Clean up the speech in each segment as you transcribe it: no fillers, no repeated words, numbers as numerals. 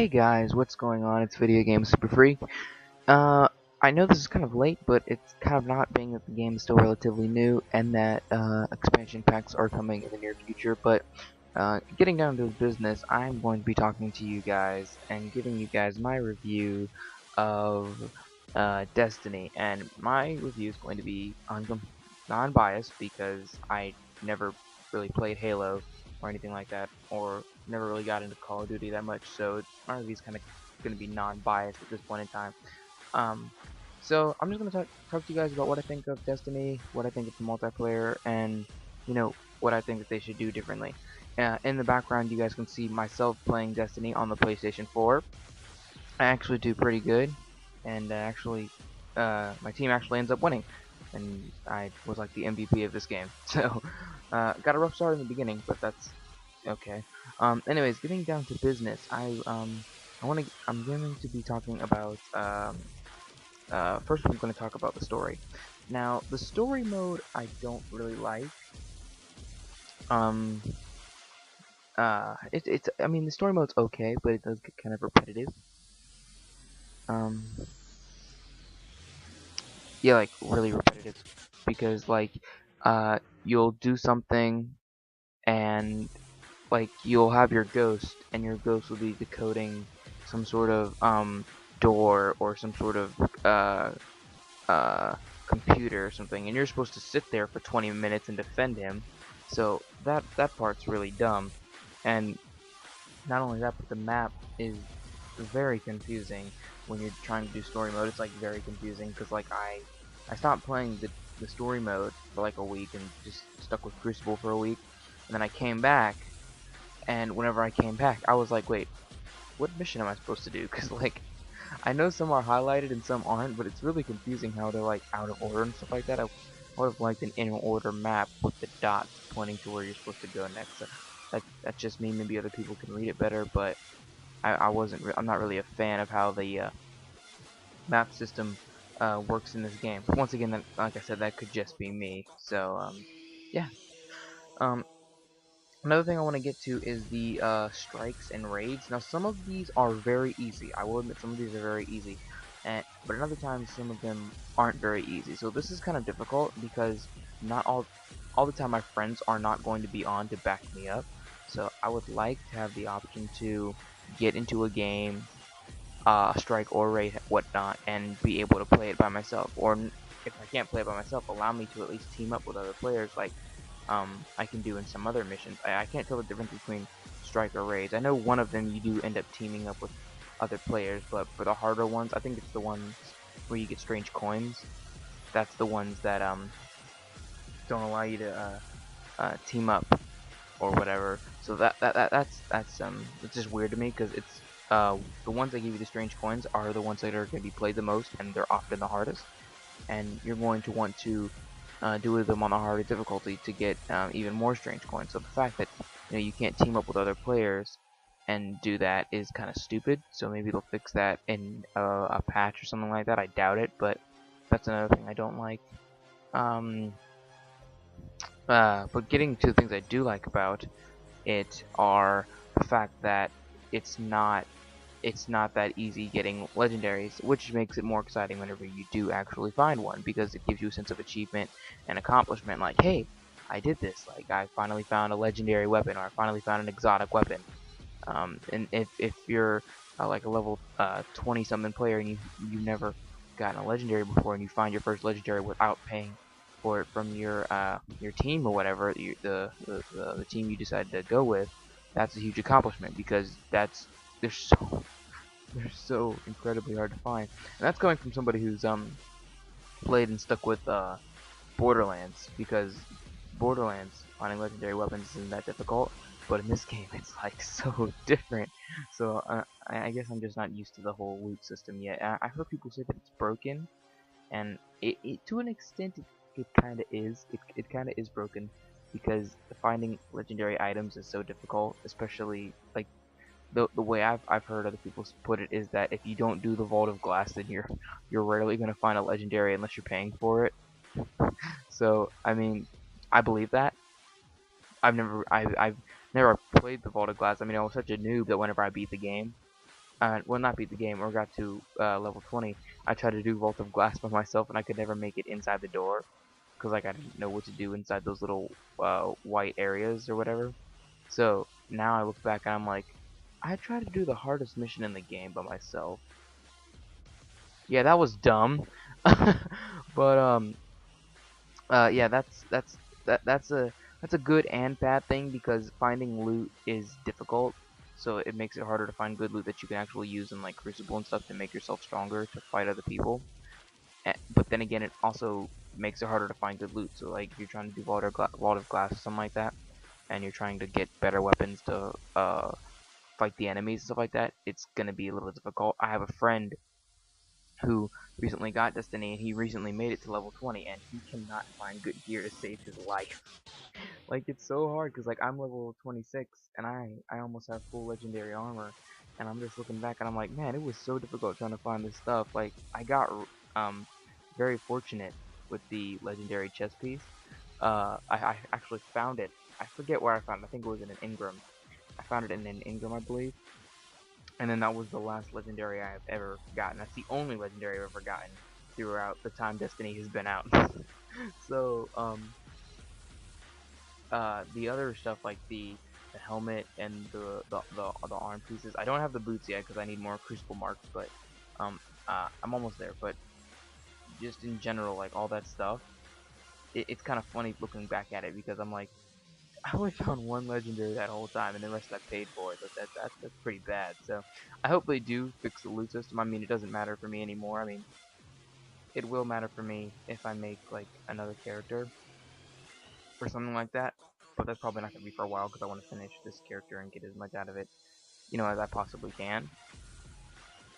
Hey guys, what's going on? It's Video Game Super Freak. Uh, I know this is kind of late, but it's kind of not, being that the game is still relatively new and that expansion packs are coming in the near future. But getting down to business, I'm going to be talking to you guys and giving you guys my review of Destiny. And my review is going to be non-biased because I never really played Halo or anything like that, or never really got into Call of Duty that much, so my review is kind of going to be non-biased at this point in time. Um, so I'm just going to talk to you guys about what I think of Destiny, what I think of the multiplayer, and what I think that they should do differently. In the background, you guys can see myself playing Destiny on the PlayStation 4. I actually do pretty good, and my team actually ends up winning, and I was like the MVP of this game. So, got a rough start in the beginning, but that's okay. Anyways, getting down to business, I'm going to be talking about first I'm going to talk about the story. Now, the story mode I don't really like. Um, I mean, the story mode's okay, but it does get kind of repetitive. Um, yeah, like really repetitive, because like, you'll do something and like you'll have your ghost, and your ghost will be decoding some sort of door or some sort of uh computer or something, and you're supposed to sit there for 20 minutes and defend him. So that part's really dumb. And not only that, but the map is very confusing when you're trying to do story mode. It's like very confusing because like I stopped playing the story mode for like a week and just stuck with Crucible for a week, and then I came back, and whenever I came back, I was like, wait, what mission am I supposed to do? Because like I know some are highlighted and some aren't, but it's really confusing how they're like out of order and stuff like that. I would have liked an in order map with the dots pointing to where you're supposed to go next. So that's just me. Maybe other people can read it better, but I'm not really a fan of how the map system works in this game. Once again, like I said, that could just be me. So yeah. Um, Another thing I want to get to is the strikes and raids. Now, some of these are very easy. I will admit some of these are very easy, but another time some of them aren't very easy. So this is kind of difficult because not all the time my friends are not going to be on to back me up. So I would like to have the option to get into a game, strike or raid, whatnot, and be able to play it by myself. Or if I can't play it by myself, allow me to at least team up with other players, like I can do in some other missions. I can't tell the difference between strike or raids. I know one of them you do end up teaming up with other players, but for the harder ones, I think it's the ones where you get strange coins. That's the ones that don't allow you to team up or whatever. So that's it's just weird to me because it's the ones that give you the strange coins are the ones that are going to be played the most, and they're often the hardest. And you're going to want to do them on the harder difficulty to get even more strange coins. So the fact that you can't team up with other players and do that is kind of stupid. So maybe they'll fix that in a patch or something like that. I doubt it, but that's another thing I don't like. Um, but getting to the things I do like about it are the fact that it's not it's not that easy getting legendaries, which makes it more exciting whenever you do actually find one, because it gives you a sense of achievement and accomplishment, like, hey, I did this, like, I finally found a legendary weapon, or I finally found an exotic weapon. And if you're like a level 20 something player and you've never gotten a legendary before, and you find your first legendary without paying for it from your team or whatever, the team you decided to go with, that's a huge accomplishment, because they're so they're so incredibly hard to find. And that's coming from somebody who's played and stuck with Borderlands, because Borderlands finding legendary weapons isn't that difficult, but in this game it's like so different. So I guess I'm just not used to the whole loot system yet. I heard people say that it's broken, and it to an extent it kind of is. It kind of is broken, because finding legendary items is so difficult, especially like the way I've heard other people put it is that if you don't do the Vault of Glass, then you're rarely gonna find a legendary unless you're paying for it. So I mean, I believe that. I've never played the Vault of Glass. I mean, I was such a noob that whenever I beat the game, well, not beat the game, or got to level 20, I tried to do Vault of Glass by myself, and I could never make it inside the door, because like I didn't know what to do inside those little white areas or whatever. So now I look back and I'm like, I tried to do the hardest mission in the game by myself. Yeah, that was dumb. But yeah, that's a good and bad thing, because finding loot is difficult. So it makes it harder to find good loot that you can actually use in like Crucible and stuff to make yourself stronger to fight other people. But then again, it also makes it harder to find good loot. So like if you're trying to do Vault of Glass or something like that, and you're trying to get better weapons to fight the enemies and stuff like that, it's gonna be a little difficult. I have a friend who recently got Destiny, and he recently made it to level 20, and he cannot find good gear to save his life. Like, it's so hard, because, like, I'm level 26, and I almost have full legendary armor, and I'm just looking back, and I'm like, man, it was so difficult trying to find this stuff. Like, I got, very fortunate with the legendary chest piece. I actually found it. I forget where I found it. I think it was in an Ingram. I found it in an Ingram, I believe. And then that was the last legendary I have ever gotten. That's the only legendary I've ever gotten throughout the time Destiny has been out. So, the other stuff like the helmet and the arm pieces. I don't have the boots yet because I need more Crucible marks, but I'm almost there. But just in general, like all that stuff, it's kind of funny looking back at it, because I'm like, I only found one legendary that whole time, and the rest I paid for it. But that's pretty bad. So I hope they do fix the loot system. I mean, it doesn't matter for me anymore. I mean, it will matter for me if I make like another character or something like that. But that's probably not gonna be for a while, because I want to finish this character and get as much out of it, as I possibly can.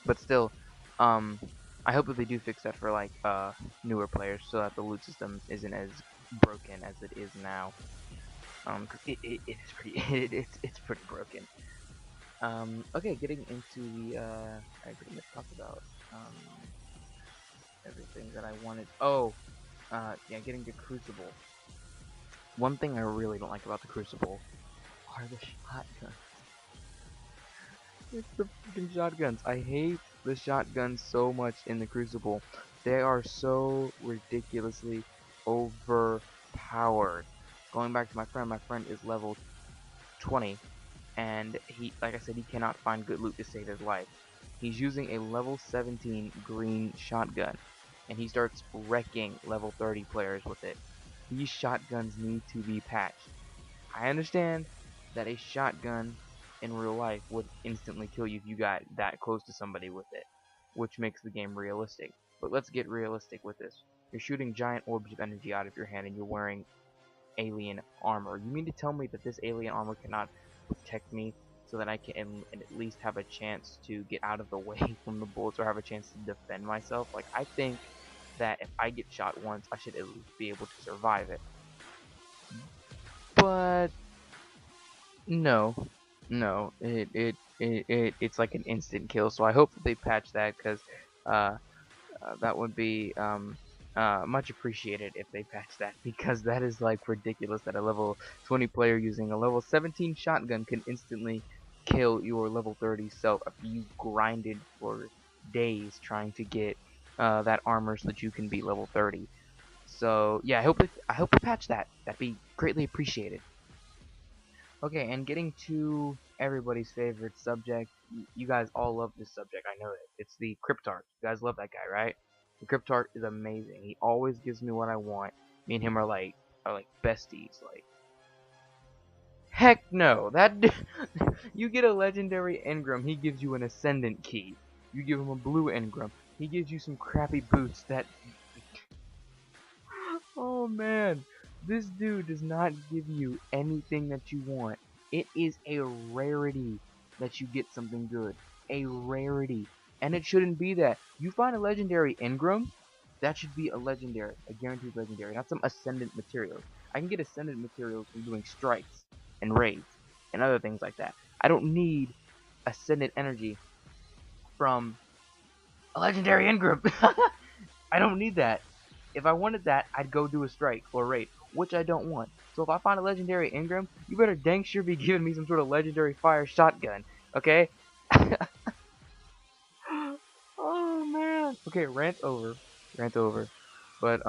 But still, um, I hope that they do fix that for like newer players, so that the loot system isn't as broken as it is now. 'Cause it is pretty it's pretty broken. Okay, getting into the I pretty much talked about um everything that I wanted. Oh, yeah, getting to Crucible. One thing I really don't like about the Crucible are the shotguns. It's the freaking shotguns. I hate the shotguns so much in the Crucible. They are so ridiculously overpowered. Going back to my friend is level 20, and he, like I said, he cannot find good loot to save his life. He's using a level 17 green shotgun, and he starts wrecking level 30 players with it. These shotguns need to be patched. I understand that a shotgun in real life would instantly kill you if you got that close to somebody with it, which makes the game realistic. But let's get realistic with this. You're shooting giant orbs of energy out of your hand, and you're wearing alien armor. You mean to tell me that this alien armor cannot protect me, so that I can at least have a chance to get out of the way from the bullets, or have a chance to defend myself? Like, I think that if I get shot once, I should at least be able to survive it. But no, no, it's like an instant kill. So I hope that they patch that, because uh, that would be much appreciated if they patch that, because that is like ridiculous that a level 20 player using a level 17 shotgun can instantly kill your level 30 self after you grinded for days trying to get that armor so that you can be level 30. So yeah, I hope they patch that. That'd be greatly appreciated. Okay, and getting to everybody's favorite subject. You guys all love this subject, I know it. It's the Cryptarch. You guys love that guy, right? The Cryptarch is amazing. He always gives me what I want. Me and him are like besties. Like, heck no. That you get a legendary engram, he gives you an ascendant key. You give him a blue engram, he gives you some crappy boots that oh man, this dude does not give you anything that you want. It is a rarity that you get something good. A rarity. And it shouldn't be that. You find a legendary engram, that should be a legendary, a guaranteed legendary, not some ascendant materials. I can get ascendant materials from doing strikes and raids and other things like that. I don't need ascendant energy from a legendary engram. I don't need that. If I wanted that, I'd go do a strike or a raid, which I don't want. So if I find a legendary engram, you better dang sure be giving me some sort of legendary fire shotgun, okay? Okay, rant over. Rant over. But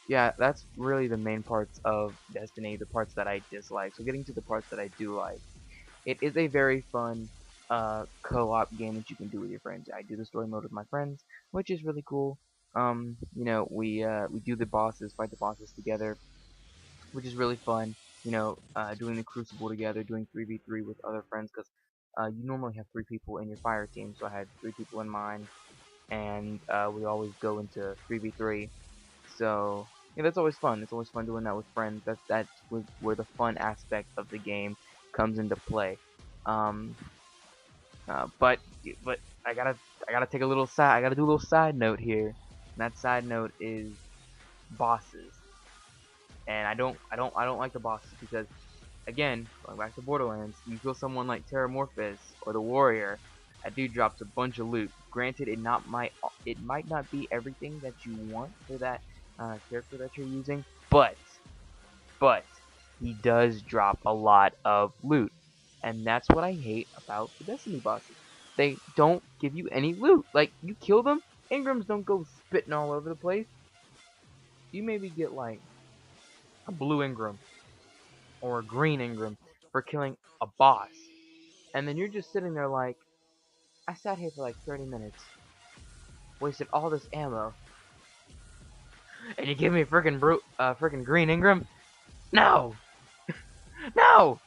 yeah, that's really the main parts of Destiny, the parts that I dislike. So getting to the parts that I do like. It is a very fun co-op game that you can do with your friends. I do the story mode with my friends, which is really cool. You know, we do the bosses, fight the bosses together, which is really fun. You know, doing the Crucible together, doing 3v3 with other friends, because you normally have 3 people in your fire team, so I had 3 people in mine, and we always go into 3v3. So yeah, that's always fun. It's always fun doing that with friends. That's where the fun aspect of the game comes into play. Um, but I gotta take a little side. I gotta do a little side note here. And that side note is bosses. And I don't like the bosses because again, going back to Borderlands, you kill someone like Terramorphous or the Warrior, that dude drops a bunch of loot. Granted, it might not be everything that you want for that character that you're using, but he does drop a lot of loot, and that's what I hate about the Destiny bosses. They don't give you any loot. Like you kill them, Ingrams don't go spitting all over the place. You maybe get like a blue Ingram or a green Ingram for killing a boss. And then you're just sitting there like, I sat here for like 30 minutes, wasted all this ammo, and you give me a freaking green Ingram? No! No!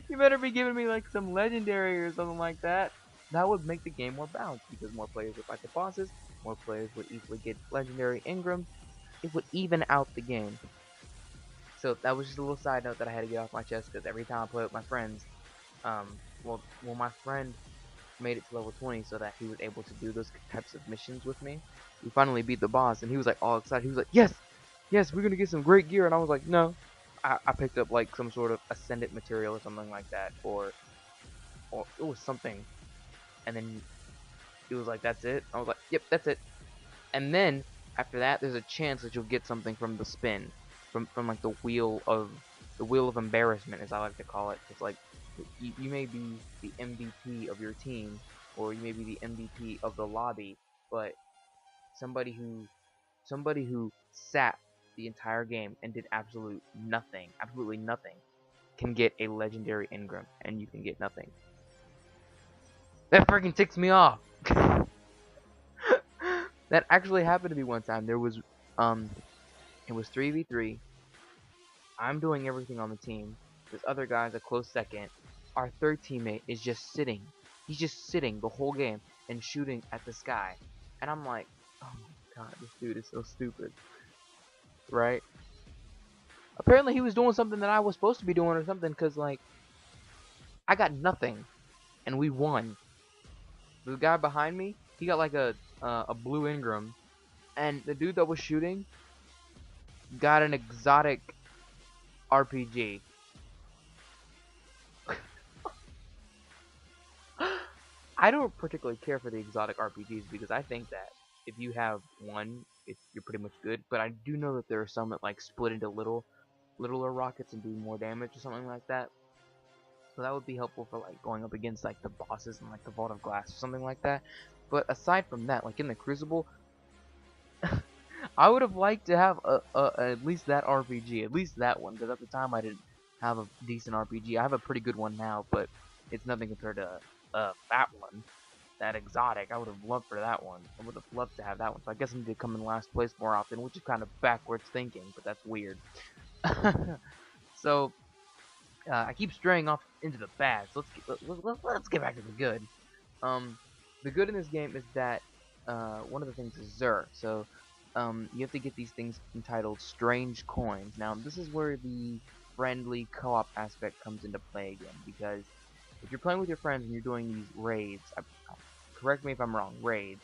You better be giving me like some legendary or something like that. That would make the game more balanced because more players would fight the bosses, more players would easily get legendary Ingrams. It would even out the game. So that was just a little side note that I had to get off my chest because every time I play with my friends, well, my friend made it to level 20 so that he was able to do those types of missions with me. We finally beat the boss, and he was like all excited. He was like, "Yes, yes, we're gonna get some great gear." And I was like, "No." I picked up like some sort of ascendant material or something like that, or it was something. And then he was like, "That's it." I was like, "Yep, that's it." And then after that, there's a chance that you'll get something from the spin, from like the wheel of embarrassment, as I like to call it. It's like you may be the MVP of your team, or you may be the MVP of the lobby, but somebody who somebody who sat the entire game and did absolutely nothing, can get a legendary Ingram, and you can get nothing. That freaking ticks me off. That actually happened to me one time. Um, it was 3v3. I'm doing everything on the team. This other guy's a close second. Our third teammate is just sitting. He's just sitting the whole game and shooting at the sky. And I'm like, oh my god, this dude is so stupid. Right? Apparently he was doing something that I was supposed to be doing or something, because, like, I got nothing. And we won. The guy behind me, he got like a blue Ingram. And the dude that was shooting got an exotic RPG. I don't particularly care for the exotic RPGs because I think that if you have one, you're pretty much good. But I do know that there are some that like split into littler rockets and do more damage or something like that. So that would be helpful for like going up against like the bosses and like the Vault of Glass or something like that. But aside from that, like in the Crucible, I would have liked to have at least that RPG, at least that one, because at the time I didn't have a decent RPG. I have a pretty good one now, but it's nothing compared to that one. That exotic. I would have loved for that one. I would have loved to have that one. So I guess I need to come in last place more often, which is kind of backwards thinking, but that's weird. So I keep straying off into the bad. So let's get back to the good. Um, the good in this game is that one of the things is Xur. So you have to get these things entitled Strange Coins. Now this is where the friendly co-op aspect comes into play again, because if you're playing with your friends and you're doing these raids, correct me if I'm wrong, raids,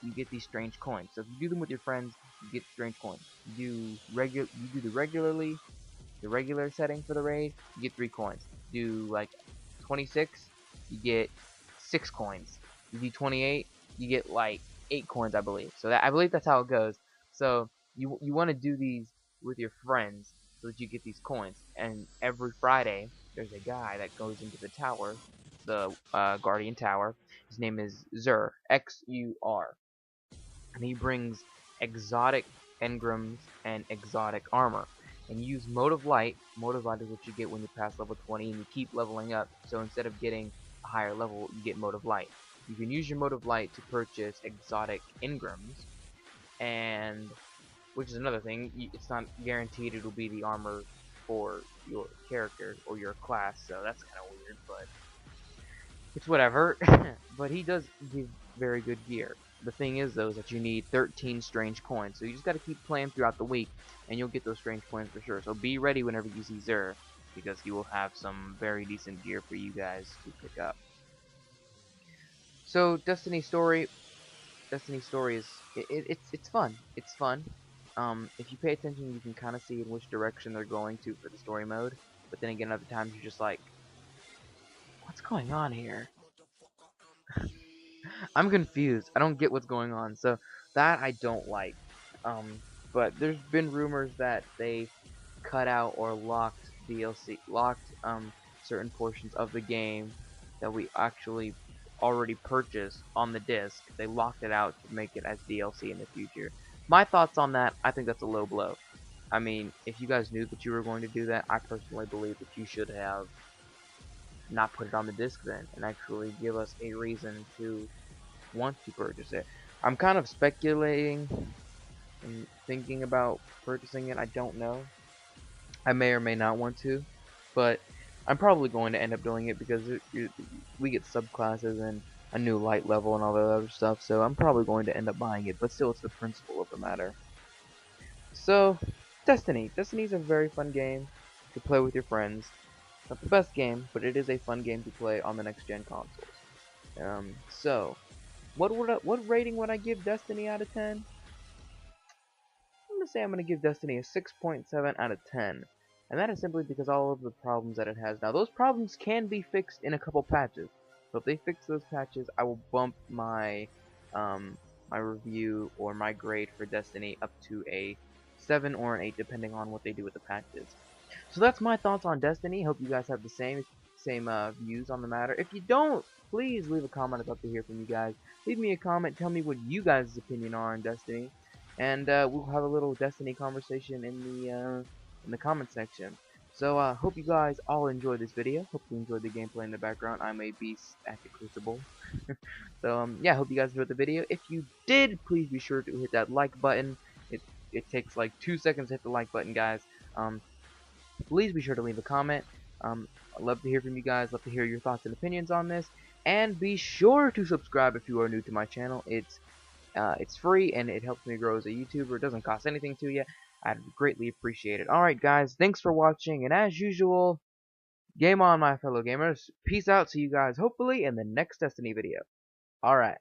you get these strange coins. So if you do them with your friends, you get strange coins. You do the regular setting for the raid, you get 3 coins. Do like 26, you get 6 coins. You do 28, you get like 8 coins, I believe. So I believe that's how it goes. So you want to do these with your friends so that you get these coins. And every Friday, there's a guy that goes into the tower, the Guardian Tower. His name is Xur, Xur. and he brings exotic engrams and exotic armor. And you use Mode of Light. Mode of Light is what you get when you pass level 20 and you keep leveling up. So instead of getting a higher level, you get Mode of Light. You can use your Mode of Light to purchase exotic engrams, and which is another thing. It's not guaranteed it'll be the armor for your character or your class, so that's kind of weird, but it's whatever. But he does give very good gear. The thing is, though, is that you need 13 strange coins, so you just got to keep playing throughout the week, and you'll get those strange coins for sure. So be ready whenever you see Xur, because he will have some very decent gear for you guys to pick up. So Destiny Story is it's fun. It's fun. If you pay attention, you can kind of see in which direction they're going to for the story mode. But then again, other times you're just like, what's going on here? I'm confused. I don't get what's going on. So that I don't like. But there's been rumors that they cut out or locked DLC, locked certain portions of the game that we actually already purchased on the disc. They locked it out to make it as DLC in the future. My thoughts on that, I think that's a low blow. I mean, if you guys knew that you were going to do that, I personally believe that you should have not put it on the disc then, and actually give us a reason to want to purchase it. I'm kind of speculating and thinking about purchasing it. I don't know. I may or may not want to, but I'm probably going to end up doing it because we get subclasses and a new light level and all that other stuff, so I'm probably going to end up buying it, but still it's the principle of the matter. So, Destiny. Destiny's a very fun game to play with your friends. Not the best game, but it is a fun game to play on the next gen consoles. So, what rating would I give Destiny out of 10? I'm gonna say I'm gonna give Destiny a 6.7 out of 10. And that is simply because all of the problems that it has. Now, those problems can be fixed in a couple patches. So if they fix those patches, I will bump my my review or my grade for Destiny up to a 7 or an 8, depending on what they do with the patches. So that's my thoughts on Destiny. Hope you guys have the same views on the matter. If you don't, please leave a comment. I'd love to hear from you guys. Leave me a comment. Tell me what you guys' opinion are on Destiny, and we'll have a little Destiny conversation in the comment section. So hope you guys all enjoyed this video. Hope you enjoyed the gameplay in the background. I'm a beast at the Crucible. So yeah, hope you guys enjoyed the video. If you did, please be sure to hit that like button. It takes like 2 seconds to hit the like button, guys. Please be sure to leave a comment. I'd love to hear from you guys. Love to hear your thoughts and opinions on this. And be sure to subscribe if you are new to my channel. It's free and it helps me grow as a YouTuber. It doesn't cost anything to you. I'd greatly appreciate it. Alright guys, thanks for watching, and as usual, game on my fellow gamers. Peace out, see you guys hopefully in the next Destiny video. Alright.